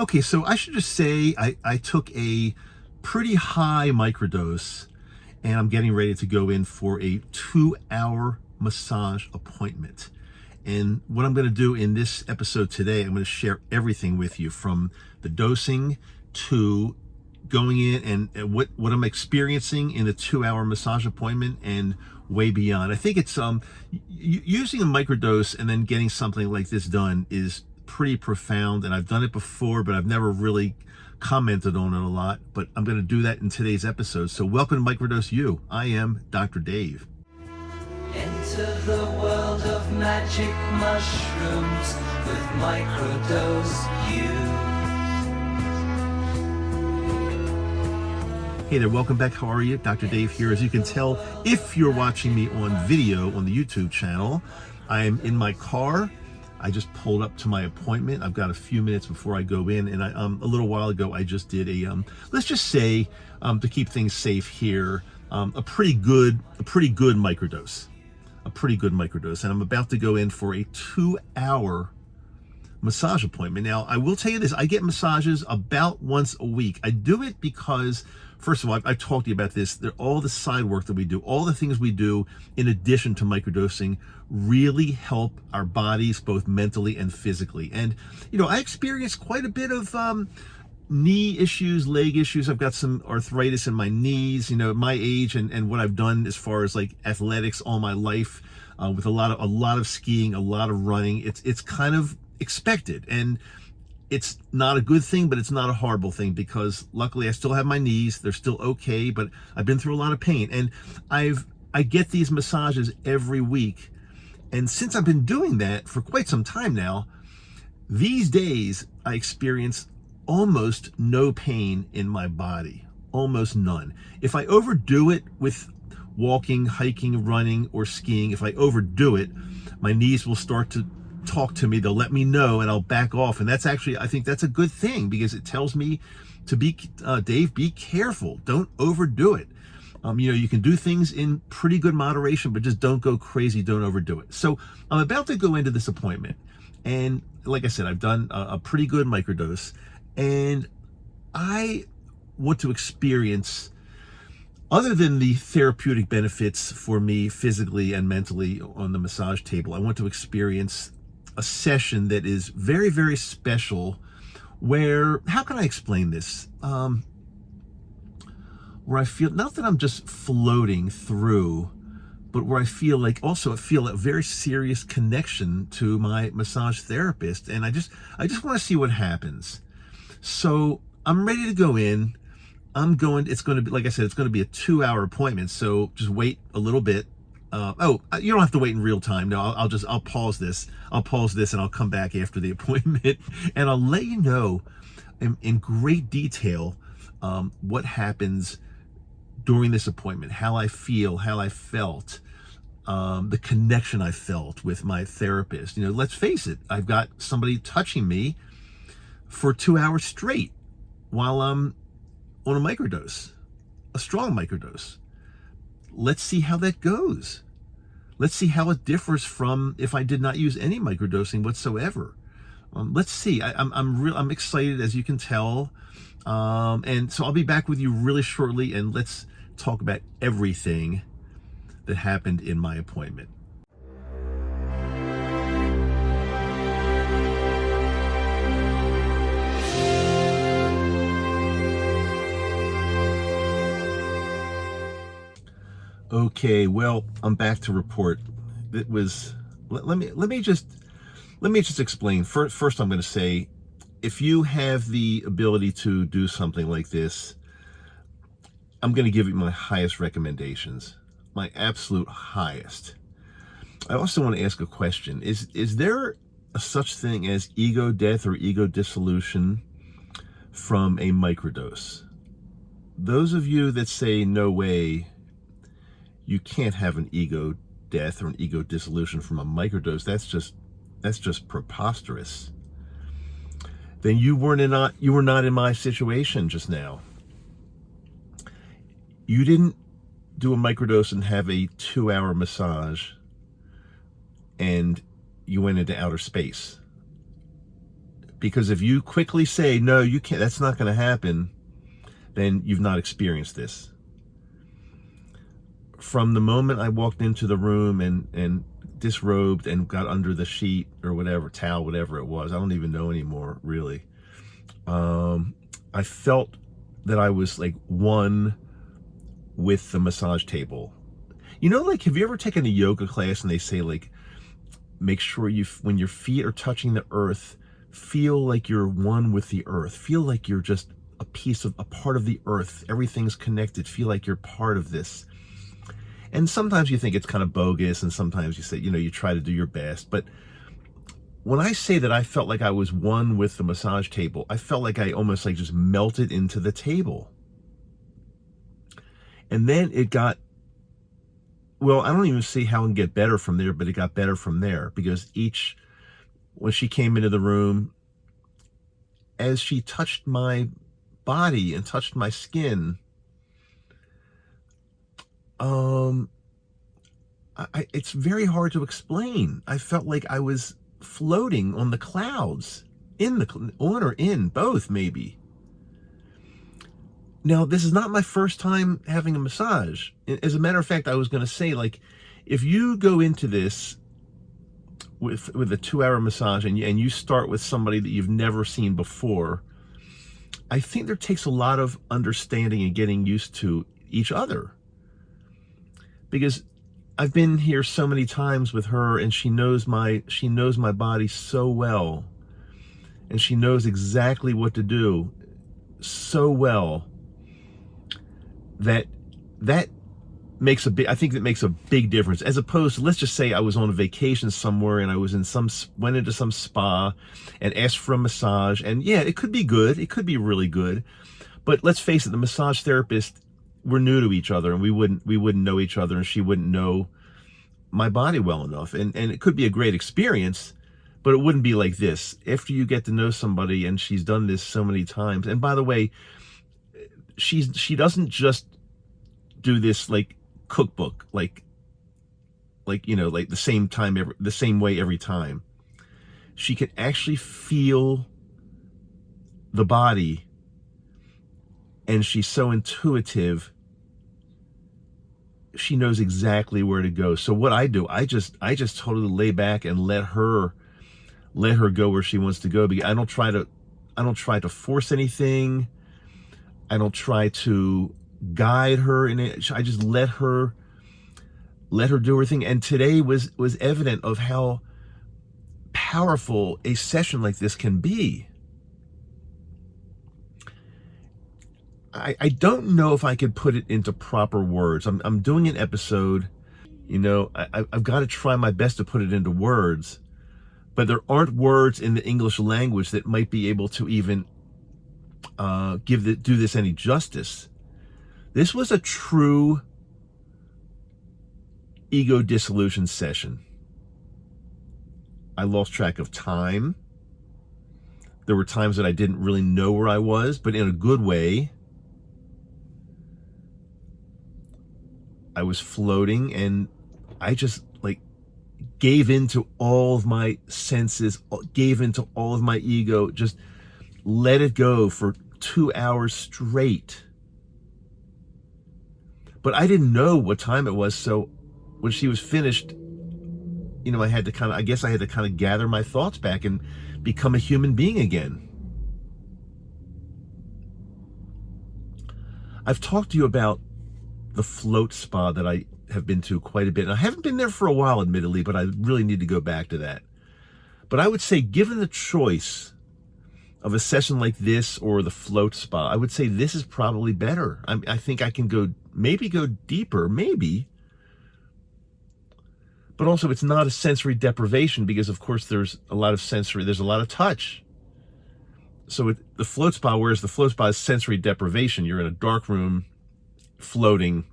Okay, so I should just say I took a pretty high microdose, and I'm getting ready to go in for a 2-hour massage appointment. And what I'm going to do in this episode today, I'm going to share everything with you, from the dosing to going in and what I'm experiencing in a 2-hour massage appointment and way beyond. I think it's using a microdose and then getting something like this done is pretty profound, and I've done it before, but I've never really commented on it a lot. But I'm going to do that in today's episode. So welcome to Microdose U. I am Dr. Dave. Enter the world of magic mushrooms with Microdose U. Hey there, welcome back. How are you? Dr. Dave here. As you can tell, if you're watching me on video on the YouTube channel, I'm in my car. I just pulled up to my appointment. I've got a few minutes before I go in, and a little while ago I just did a let's just say, to keep things safe here, a pretty good microdose. And I'm about to go in for a 2-hour massage appointment. Now, I will tell you this, I get massages about once a week. I do it because, first of all, I've talked to you about this. All the side work that we do, all the things we do in addition to microdosing really help our bodies, both mentally and physically. And, I experience quite a bit of knee issues, leg issues. I've got some arthritis in my knees, at my age, and what I've done as far as like athletics all my life, with a lot of skiing, a lot of running. It's kind of expected, and it's not a good thing, but it's not a horrible thing, because luckily I still have my knees. They're still okay, but I've been through a lot of pain, and I get these massages every week. And since I've been doing that for quite some time now, these days I experience almost no pain in my body, almost none. If I overdo it with walking, hiking, running, or skiing, if I overdo it, my knees will start to talk to me. They'll let me know, and I'll back off. And that's actually, I think that's a good thing, because it tells me to be, Dave, be careful. Don't overdo it. You can do things in pretty good moderation, but just don't go crazy. Don't overdo it. So I'm about to go into this appointment, and like I said, I've done a pretty good microdose, and I want to experience, other than the therapeutic benefits for me physically and mentally on the massage table, I want to experience a session that is very, very special, where, how can I explain this? Where I feel, not that I'm just floating through, but where I feel like, also I feel a very serious connection to my massage therapist. And I just want to see what happens. So I'm ready to go in. It's going to be, like I said, it's going to be a 2-hour appointment. So just wait a little bit. You don't have to wait in real time. No, I'll pause this. And I'll come back after the appointment, and I'll let you know in great detail what happens during this appointment, how I feel, how I felt, the connection I felt with my therapist. Let's face it, I've got somebody touching me for 2 hours straight while I'm on a microdose, a strong microdose. Let's see how that goes. Let's see how it differs from if I did not use any microdosing whatsoever. Let's see. I'm excited, as you can tell. And so I'll be back with you really shortly, and let's talk about everything that happened in my appointment. Okay, well, I'm back to report. It was, let me just explain. First I'm going to say, if you have the ability to do something like this, I'm going to give you my highest recommendations, my absolute highest. I also want to ask a question. Is there a such thing as ego death or ego dissolution from a microdose? Those of you that say no way, you can't have an ego death or an ego dissolution from a microdose, that's just preposterous. Then you were not in my situation just now. You didn't do a microdose and have a 2-hour massage and you went into outer space. Because if you quickly say, no, you can't, that's not going to happen, then you've not experienced this. From the moment I walked into the room and disrobed and got under the sheet or whatever, towel, whatever it was, I don't even know anymore, really. I felt that I was like one with the massage table. You know, like, have you ever taken a yoga class and they say, like, make sure when your feet are touching the earth, feel like you're one with the earth. Feel like you're just a part of the earth. Everything's connected. Feel like you're part of this. And sometimes you think it's kind of bogus, and sometimes you say, you try to do your best. But when I say that I felt like I was one with the massage table, I felt like I almost like just melted into the table. And then it got, well, I don't even see how it can get better from there, but it got better from there, because when she came into the room, as she touched my body and touched my skin, it's very hard to explain. I felt like I was floating on the clouds, on or in, both maybe. Now, this is not my first time having a massage. As a matter of fact, I was going to say, like, if you go into this with a 2-hour massage and you start with somebody that you've never seen before, I think there takes a lot of understanding and getting used to each other. Because I've been here so many times with her, and she knows my body so well, and she knows exactly what to do so well, that makes I think that makes a big difference, as opposed to, let's just say I was on a vacation somewhere and I was went into some spa and asked for a massage, and yeah, it could be good, it could be really good, but let's face it, the massage therapist, we're new to each other, and we wouldn't know each other, and she wouldn't know my body well enough, and it could be a great experience, but it wouldn't be like this. After you get to know somebody, and she's done this so many times, and by the way, she doesn't just do this like cookbook, like the same way every time. She can actually feel the body, and she's so intuitive. She knows exactly where to go. So what I do, I just totally lay back and let her go where she wants to go. Because I don't try to force anything. I don't try to guide her in it. I just let her do her thing. And today was evident of how powerful a session like this can be. I don't know if I could put it into proper words. I'm doing an episode, I've got to try my best to put it into words, but there aren't words in the English language that might be able to even do this any justice. This was a true ego dissolution session. I lost track of time. There were times that I didn't really know where I was, but in a good way. I was floating, and I just gave into all of my senses, gave into all of my ego, just let it go for 2 hours straight. But I didn't know what time it was, so when she was finished, I had to kind of gather my thoughts back and become a human being again. I've talked to you about the float spa that I have been to quite a bit. And I haven't been there for a while, admittedly, but I really need to go back to that. But I would say, given the choice of a session like this or the float spa, I would say this is probably better. I think I can go deeper, maybe. But also, it's not a sensory deprivation, because of course there's a lot of touch. So the float spa, whereas the float spa is sensory deprivation, you're in a dark room, floating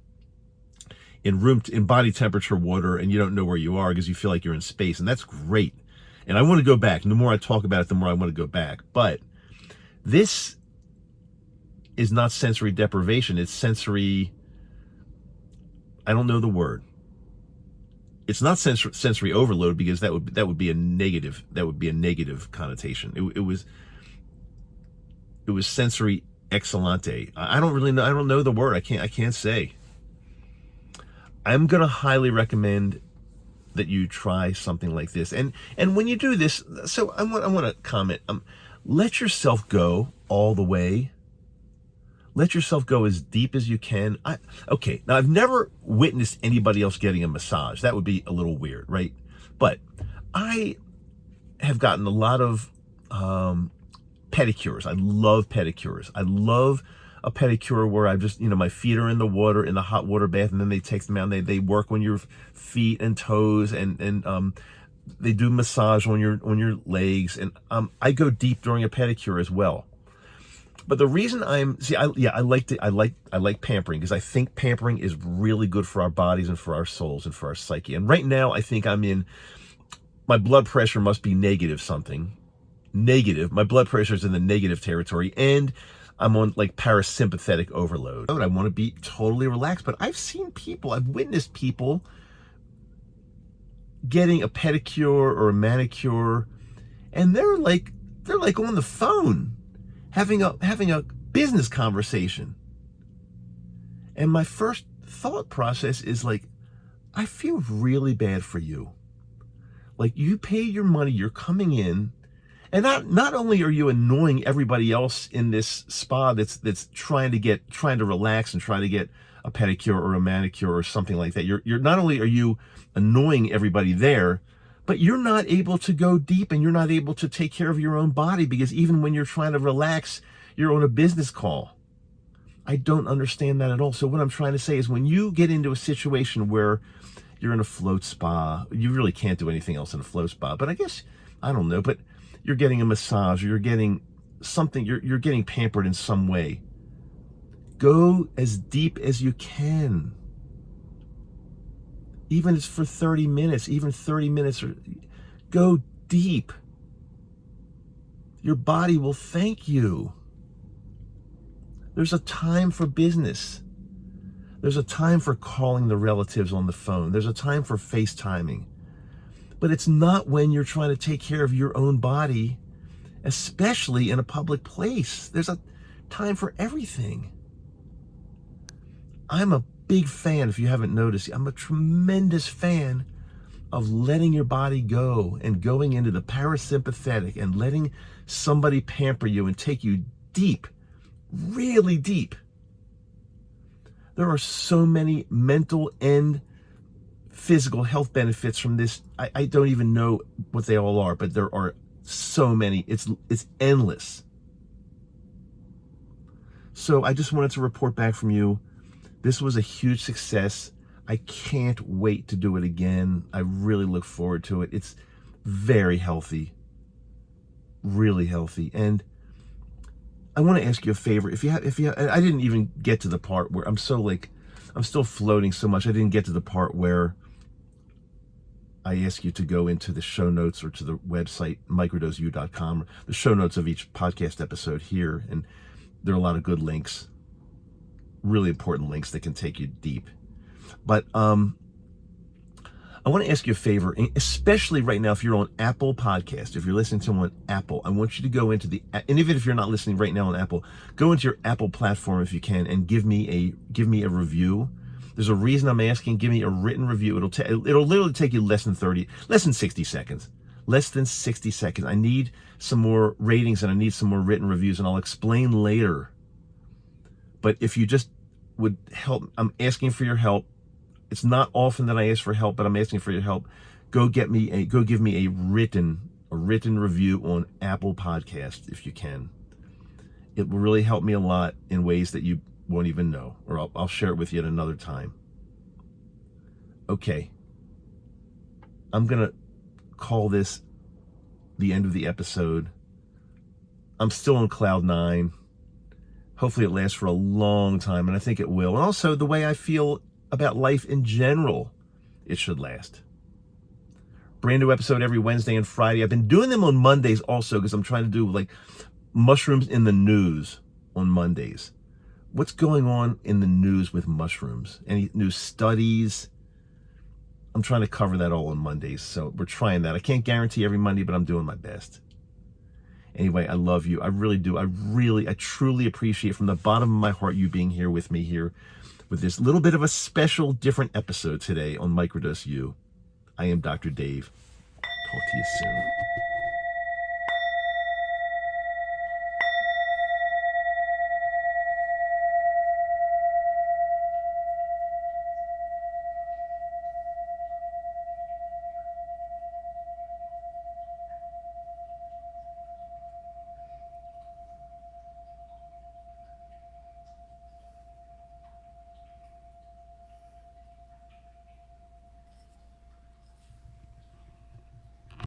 in body temperature water, and you don't know where you are because you feel like you're in space, and that's great. And I want to go back. The more I talk about it, the more I want to go back. But this is not sensory deprivation. It's sensory, I don't know the word. It's not sensory overload, because that would be a negative connotation. It was sensory excellente. I don't really know. I don't know the word. I can't say. I'm going to highly recommend that you try something like this. And when you do this, so I want to comment. Let yourself go all the way. Let yourself go as deep as you can. Okay, now I've never witnessed anybody else getting a massage. That would be a little weird, right? But I have gotten a lot of pedicures. I love pedicures. I love a pedicure where I just, my feet are in the water, in the hot water bath, and then they take them out and they work on your feet and toes, and they do massage on your legs. And I go deep during a pedicure as well. But the reason I like pampering, because I think pampering is really good for our bodies and for our souls and for our psyche. And right now, I think my blood pressure must be negative something. Negative. My blood pressure is in the negative territory, and I'm on like parasympathetic overload. I want to be totally relaxed, but I've witnessed people getting a pedicure or a manicure, and they're like on the phone, having a business conversation. And my first thought process is like, I feel really bad for you. Like, you pay your money, you're coming in, and not only are you annoying everybody else in this spa that's trying to relax and trying to get a pedicure or a manicure or something like that. You're not only are you annoying everybody there, but you're not able to go deep, and you're not able to take care of your own body, because even when you're trying to relax, you're on a business call. I don't understand that at all. So what I'm trying to say is, when you get into a situation where you're in a float spa, you really can't do anything else in a float spa, but I guess, I don't know, but you're getting a massage, or you're getting something, you're getting pampered in some way. Go as deep as you can. Even if it's for 30 minutes, even 30 minutes, or go deep. Your body will thank you. There's a time for business. There's a time for calling the relatives on the phone. There's a time for FaceTiming. But it's not when you're trying to take care of your own body, especially in a public place. There's a time for everything. I'm a big fan, if you haven't noticed, I'm a tremendous fan of letting your body go and going into the parasympathetic and letting somebody pamper you and take you deep, really deep. There are so many mental and physical health benefits from this. I don't even know what they all are, but there are so many. It's endless. So I just wanted to report back from you. This was a huge success. I can't wait to do it again. I really look forward to it. It's very healthy, really healthy. And I want to ask you a favor. If you have, I didn't even get to the part where I'm still floating so much. I didn't get to the part where I ask you to go into the show notes or to the website, microdoseu.com, the show notes of each podcast episode here. And there are a lot of good links, really important links that can take you deep. But I want to ask you a favor, especially right now, if you're on Apple Podcast, if you're listening to them on Apple, I want you to go into and even if you're not listening right now on Apple, go into your Apple platform if you can, and give me a review. There's a reason I'm asking. Give me a written review. It'll literally take you less than 60 seconds. Less than 60 seconds. I need some more ratings, and I need some more written reviews, and I'll explain later. But if you just would help, I'm asking for your help. It's not often that I ask for help, but I'm asking for your help. Go give me a written review on Apple Podcast if you can. It will really help me a lot in ways that you won't even know, or I'll share it with you at another time. Okay. I'm going to call this the end of the episode. I'm still on cloud 9. Hopefully it lasts for a long time, and I think it will. And also, the way I feel about life in general, it should last. Brand new episode every Wednesday and Friday. I've been doing them on Mondays also, because I'm trying to do like mushrooms in the news on Mondays. What's going on in the news with mushrooms? Any new studies? I'm trying to cover that all on Mondays, so we're trying that. I can't guarantee every Monday, but I'm doing my best. Anyway, I love you. I really do. I truly appreciate from the bottom of my heart you being here with me here with this little bit of a special, different episode today on Microdose U. I am Dr. Dave. Talk to you soon.